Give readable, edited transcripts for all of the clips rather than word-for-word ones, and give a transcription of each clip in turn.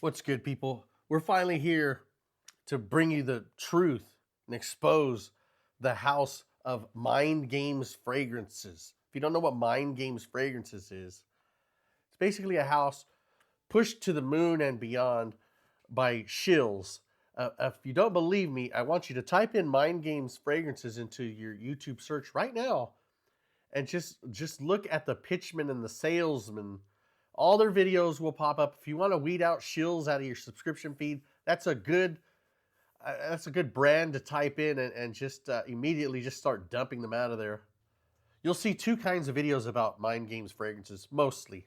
What's good, people? We're finally here to bring you the truth and expose the house of Mind Games Fragrances. If you don't know what Mind Games Fragrances is, it's basically a house pushed to the moon and beyond by shills. If you don't believe me, I want you to type in Mind Games Fragrances into your YouTube search right now and just look at the pitchmen and the salesmen. All their videos will pop up. If you want to weed out shills out of your subscription feed, that's a good brand to type in and just immediately just start dumping them out of there. You'll see two kinds of videos about Mind Games Fragrances mostly.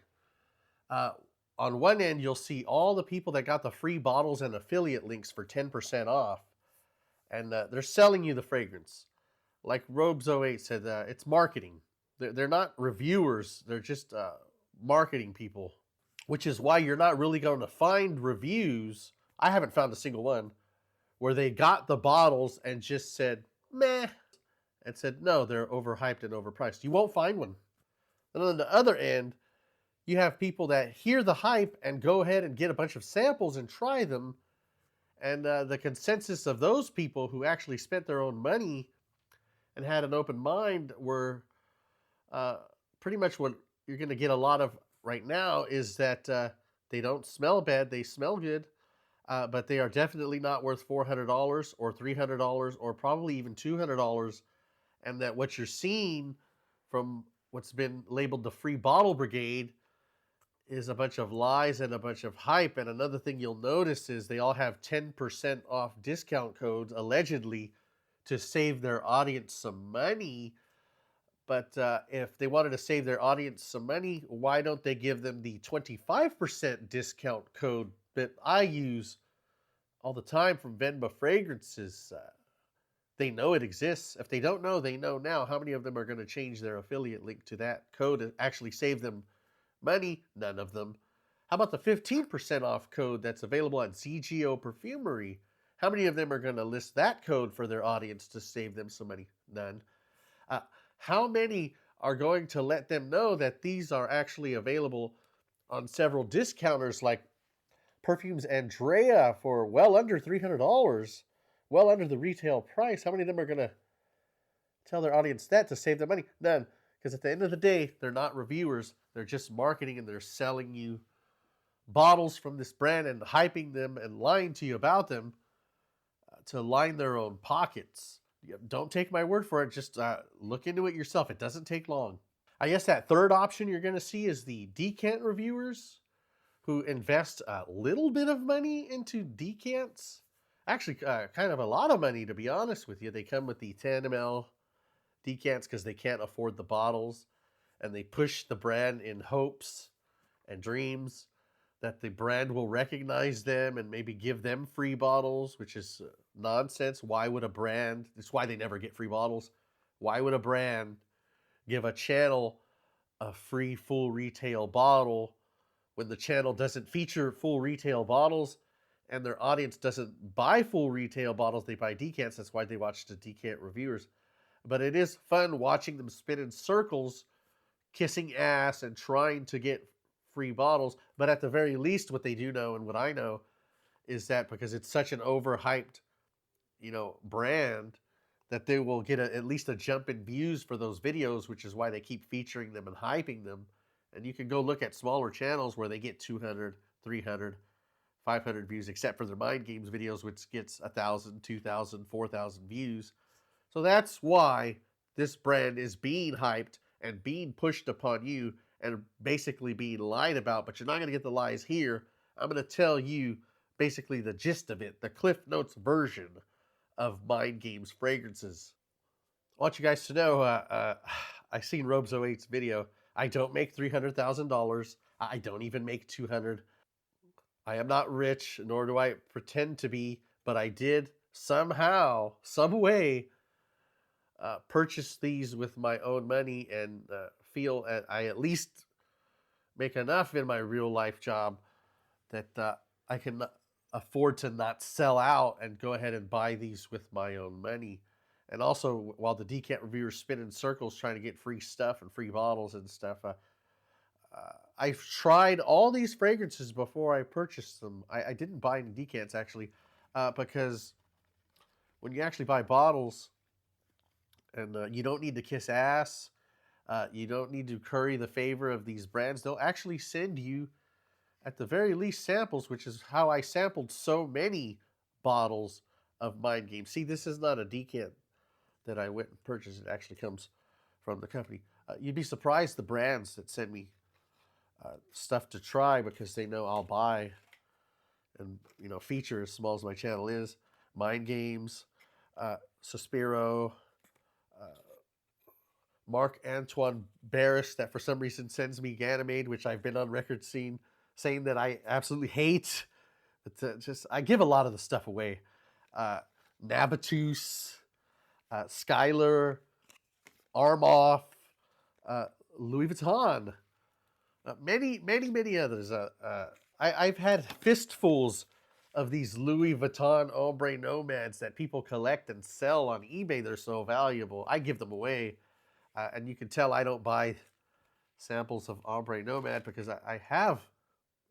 Uh, on one end, you'll see all the people that got the free bottles and affiliate links for 10% off, and they're selling you the fragrance. Like Robes08 said, it's marketing. They're not reviewers. They're just marketing people, which is why you're not really going to find reviews. I haven't found a single one where they got the bottles and just said, meh, and said, no, they're overhyped and overpriced. You won't find one. And on the other end, you have people that hear the hype and go ahead and get a bunch of samples and try them. And the consensus of those people who actually spent their own money and had an open mind were pretty much what you're going to get a lot of right now is that they don't smell bad, they smell good, but they are definitely not worth $400 or $300 or probably even $200. And that what you're seeing from what's been labeled the free bottle brigade is a bunch of lies and a bunch of hype. And another thing you'll notice is they all have 10% off discount codes allegedly to save their audience some money. But if they wanted to save their audience some money, why don't they give them the 25% discount code that I use all the time from Venba Fragrances? They know it exists. If they don't know, they know now. How many of them are going to change their affiliate link to that code and actually save them money? None of them. How about the 15% off code that's available at ZGO Perfumery? How many of them are going to list that code for their audience to save them some money? None. How many are going to let them know that these are actually available on several discounters like Perfumes Andrea for well under $300, well under the retail price? How many of them are going to tell their audience that to save their money? None. Because at the end of the day, they're not reviewers. They're just marketing and they're selling you bottles from this brand and hyping them and lying to you about them to line their own pockets. Don't take my word for it. Just look into it yourself. It doesn't take long. I guess that third option you're going to see is the decant reviewers who invest a little bit of money into decants. Actually, kind of a lot of money, to be honest with you. They come with the 10 ml decants because they can't afford the bottles. And they push the brand in hopes and dreams that the brand will recognize them and maybe give them free bottles, which is nonsense. Why would a brand, that's why they never get free bottles. Why would a brand give a channel a free full retail bottle when the channel doesn't feature full retail bottles and their audience doesn't buy full retail bottles? They buy decants. That's why they watch the decant reviewers. But it is fun watching them spin in circles, kissing ass and trying to get free bottles. But at the very least, what they do know and what I know is that because it's such an overhyped, brand, that they will get at least a jump in views for those videos, which is why they keep featuring them and hyping them. And you can go look at smaller channels where they get 200, 300, 500 views, except for their Mind Games videos, which gets 1,000, 2,000, 4,000 views. So that's why this brand is being hyped and being pushed upon you and basically being lied about. But you're not going to get the lies here. I'm going to tell you basically the gist of it, the Cliff Notes version of Mind Games Fragrances. I want you guys to know, I seen Robes08's video. I don't make $300,000. I don't even make 200. I am not rich, nor do I pretend to be, but I did somehow, some way, purchase these with my own money and feel I at least make enough in my real life job that I can afford to not sell out and go ahead and buy these with my own money. And also, while the decant reviewers spin in circles trying to get free stuff and free bottles and stuff, I've tried all these fragrances before I purchased them. I didn't buy any decants actually, because when you actually buy bottles, and you don't need to kiss ass, you don't need to curry the favor of these brands. They'll actually send you, at the very least, samples, which is how I sampled so many bottles of Mind Games. See, this is not a decant that I went and purchased. It actually comes from the company. You'd be surprised the brands that send me stuff to try because they know I'll buy and feature, as small as my channel is. Mind Games, Suspiro, uh, Marc Antoine Barris, that for some reason sends me Ganymede, which I've been on record saying that I absolutely hate. But I give a lot of the stuff away. Nabatus, Skylar, Armoff, Louis Vuitton, many others. I've had fistfuls of these Louis Vuitton Ombre Nomads that people collect and sell on eBay. They're so valuable. I give them away. And you can tell I don't buy samples of Ombre Nomad because I have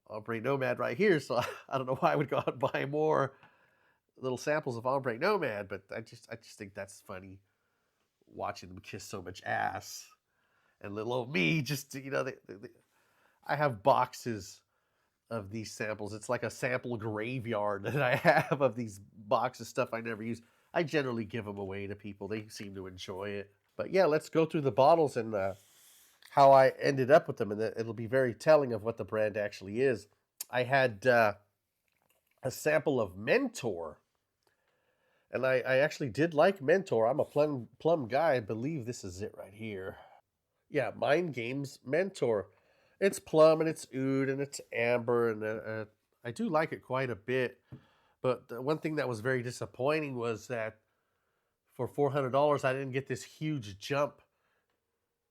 Ombre Nomad right here. So I don't know why I would go out and buy more little samples of Ombre Nomad. But I just think that's funny, watching them kiss so much ass. And little old me just, I have boxes of these samples. It's like a sample graveyard that I have of these boxes, stuff I never use. I generally give them away to people. They seem to enjoy it. But yeah, let's go through the bottles and how I ended up with them. And it'll be very telling of what the brand actually is. I had a sample of Mentor. And I actually did like Mentor. I'm a plum guy. I believe this is it right here. Yeah, Mind Games Mentor. It's plum and it's oud and it's amber. And I do like it quite a bit. But the one thing that was very disappointing was that for $400, I didn't get this huge jump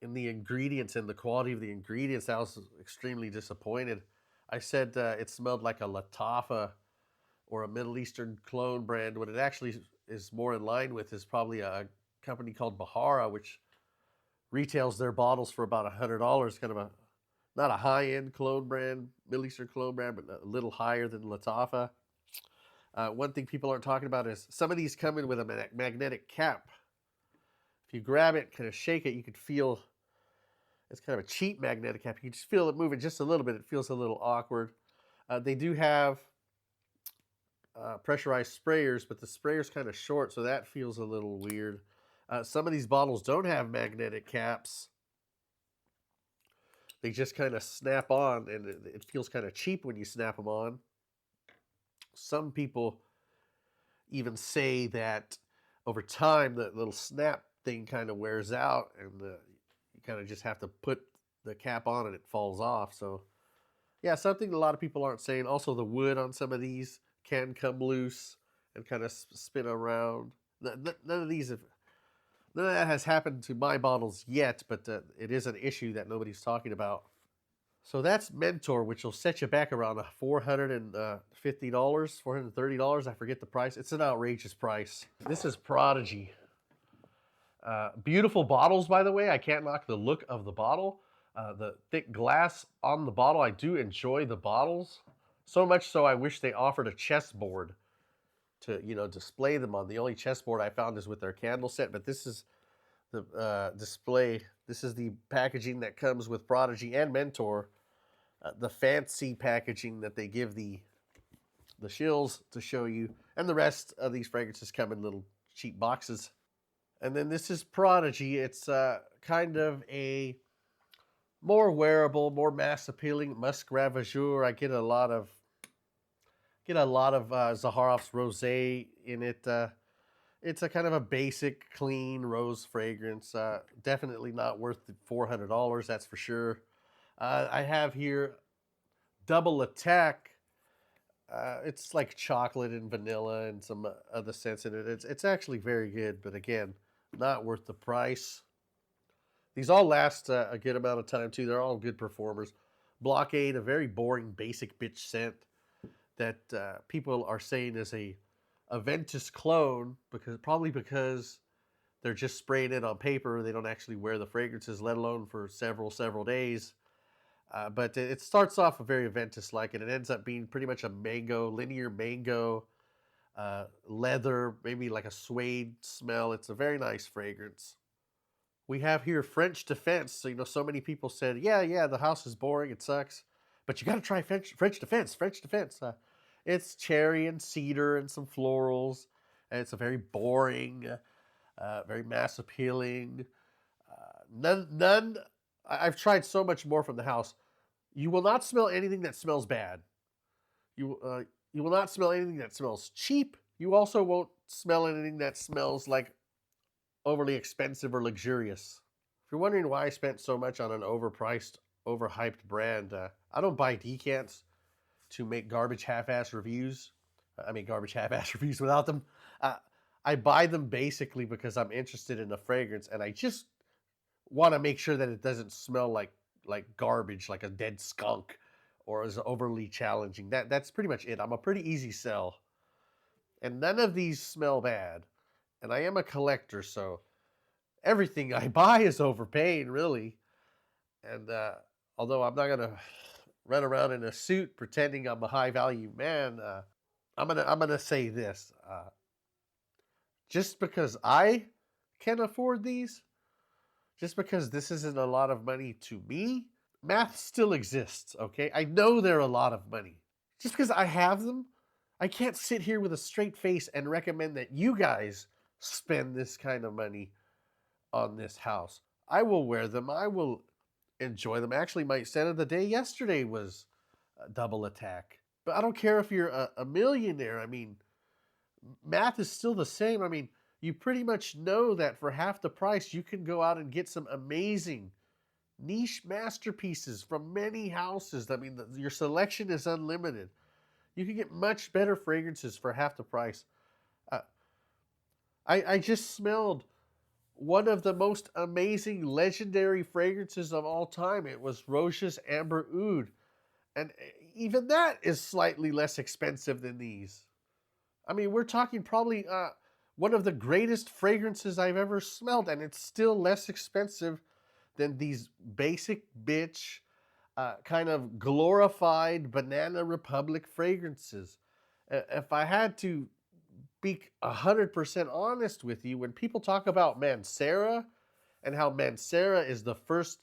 in the ingredients and the quality of the ingredients. I was extremely disappointed. I said it smelled like a Latafa or a Middle Eastern clone brand. What it actually is more in line with is probably a company called Bahara, which retails their bottles for about $100. Kind of a, not a high-end clone brand, Middle Eastern clone brand, but a little higher than Latafa. One thing people aren't talking about is some of these come in with a magnetic cap. If you grab it, kind of shake it, you can feel it's kind of a cheap magnetic cap. You can just feel it moving just a little bit. It feels a little awkward. They do have pressurized sprayers, but the sprayer's kind of short, so that feels a little weird. Some of these bottles don't have magnetic caps. They just kind of snap on, and it feels kind of cheap when you snap them on. Some people even say that over time, the little snap thing kind of wears out, and you kind of just have to put the cap on and it falls off. So, yeah, something a lot of people aren't saying. Also, the wood on some of these can come loose and kind of spin around. None of that has happened to my bottles yet, but it is an issue that nobody's talking about. So that's Mentor, which will set you back around $450, $430. I forget the price. It's an outrageous price. This is Prodigy. Beautiful bottles, by the way. I can't knock the look of the bottle. The thick glass on the bottle. I do enjoy the bottles. So much so I wish they offered a chessboard to, display them on. The only chessboard I found is with their candle set, but this is the display. This is the packaging that comes with Prodigy and Mentor. The fancy packaging that they give the shills to show you. And the rest of these fragrances come in little cheap boxes. And then this is Prodigy. It's kind of a more wearable, more mass appealing Musk Ravageur. I get a lot of Zaharoff's Rosé in it. It's a kind of a basic, clean rose fragrance. Definitely not worth the $400, that's for sure. I have here Double Attack. It's like chocolate and vanilla and some other scents in it. It's actually very good, but again, not worth the price. These all last a good amount of time too. They're all good performers. Blockade, a very boring, basic bitch scent that people are saying is a Aventus clone because they're just spraying it on paper. They don't actually wear the fragrances, let alone for several days. But it starts off very Aventus-like, and it ends up being pretty much a mango, linear mango, leather, maybe like a suede smell. It's a very nice fragrance. We have here French Defense. So, so many people said, yeah, the house is boring, it sucks. But you got to try French Defense. French Defense. It's cherry and cedar and some florals. And it's a very boring, very mass appealing. None. I've tried so much more from the house. You will not smell anything that smells bad. You will not smell anything that smells cheap. You also won't smell anything that smells like overly expensive or luxurious. If you're wondering why I spent so much on an overpriced, overhyped brand, I don't buy decants to make garbage half-ass reviews. I mean, garbage half-ass reviews without them. I buy them basically because I'm interested in the fragrance, and I just want to make sure that it doesn't smell like garbage, like a dead skunk, or is overly challenging. That's pretty much it. I'm a pretty easy sell, and none of these smell bad. And I am a collector, so everything I buy is overpaid, really. And although I'm not gonna run around in a suit pretending I'm a high value man, I'm gonna say this: just because I can afford these, just because this isn't a lot of money to me, math still exists. Okay, I know they're a lot of money. Just because I have them, I can't sit here with a straight face and recommend that you guys spend this kind of money on this house. I will wear them. I will enjoy them. Actually, my scent of the day yesterday was Double Attack. But I don't care if you're a millionaire. I mean, math is still the same. I mean, you pretty much know that for half the price, you can go out and get some amazing niche masterpieces from many houses. I mean, your selection is unlimited. You can get much better fragrances for half the price. Uh, I just smelled one of the most amazing legendary fragrances of all time. It was Roche's Amber Oud. And even that is slightly less expensive than these. I mean, we're talking probably one of the greatest fragrances I've ever smelled, and it's still less expensive than these basic bitch, kind of glorified Banana Republic fragrances. If I had to be 100% honest with you, when people talk about Mancera and how Mancera is the first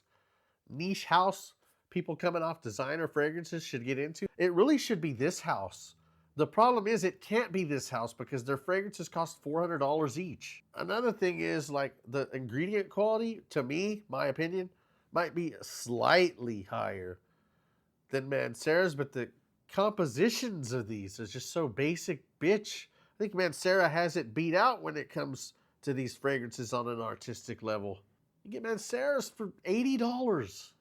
niche house people coming off designer fragrances should get into, it really should be this house. The problem is it can't be this house because their fragrances cost $400 each. Another thing is, like, the ingredient quality, to me, my opinion, might be slightly higher than Mancera's, but the compositions of these is just so basic bitch. I think Mancera has it beat out when it comes to these fragrances on an artistic level. You get Mancera's for $80.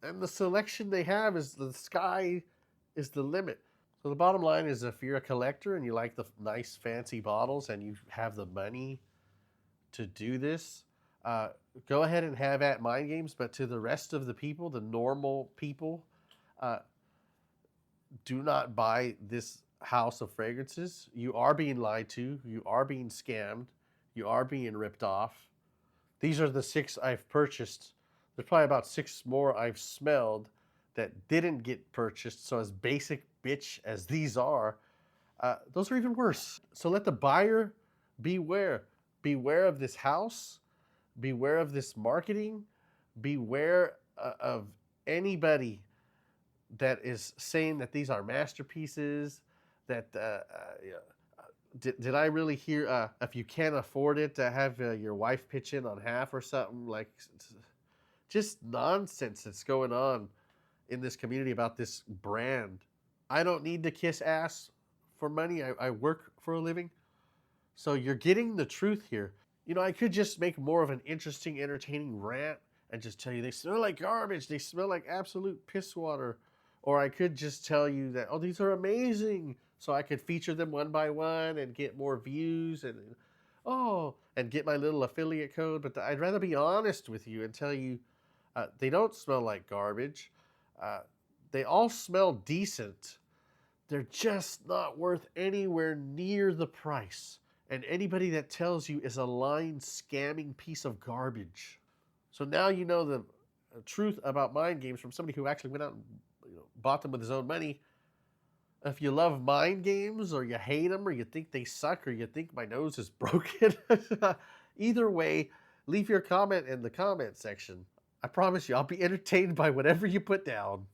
And the selection they have is the sky is the limit. So the bottom line is, if you're a collector and you like the nice fancy bottles and you have the money to do this, go ahead and have at Mind Games. But to the rest of the people, the normal people, do not buy this house of fragrances. You are being lied to. You are being scammed. You are being ripped off. These are the 6 I've purchased. There's probably about 6 more I've smelled that didn't get purchased. So as basic bitch as these are, those are even worse. So let the buyer beware. Beware of this house. Beware of this marketing. Beware of anybody that is saying that these are masterpieces. That did I really hear? If you can't afford it, to have your wife pitch in on half or something, like, just nonsense that's going on in this community about this brand. I don't need to kiss ass for money. I work for a living. So you're getting the truth here. I could just make more of an interesting, entertaining rant and just tell you they smell like garbage. They smell like absolute piss water. Or I could just tell you that, oh, these are amazing. So I could feature them one by one and get more views and get my little affiliate code. But I'd rather be honest with you and tell you they don't smell like garbage. They all smell decent. They're just not worth anywhere near the price. And anybody that tells you is a lying, scamming piece of garbage. So now you know truth about mind games from somebody who actually went out and bought them with his own money. If you love mind games, or you hate them, or you think they suck, or you think my nose is broken, either way, leave your comment in the comment section. I promise you, I'll be entertained by whatever you put down.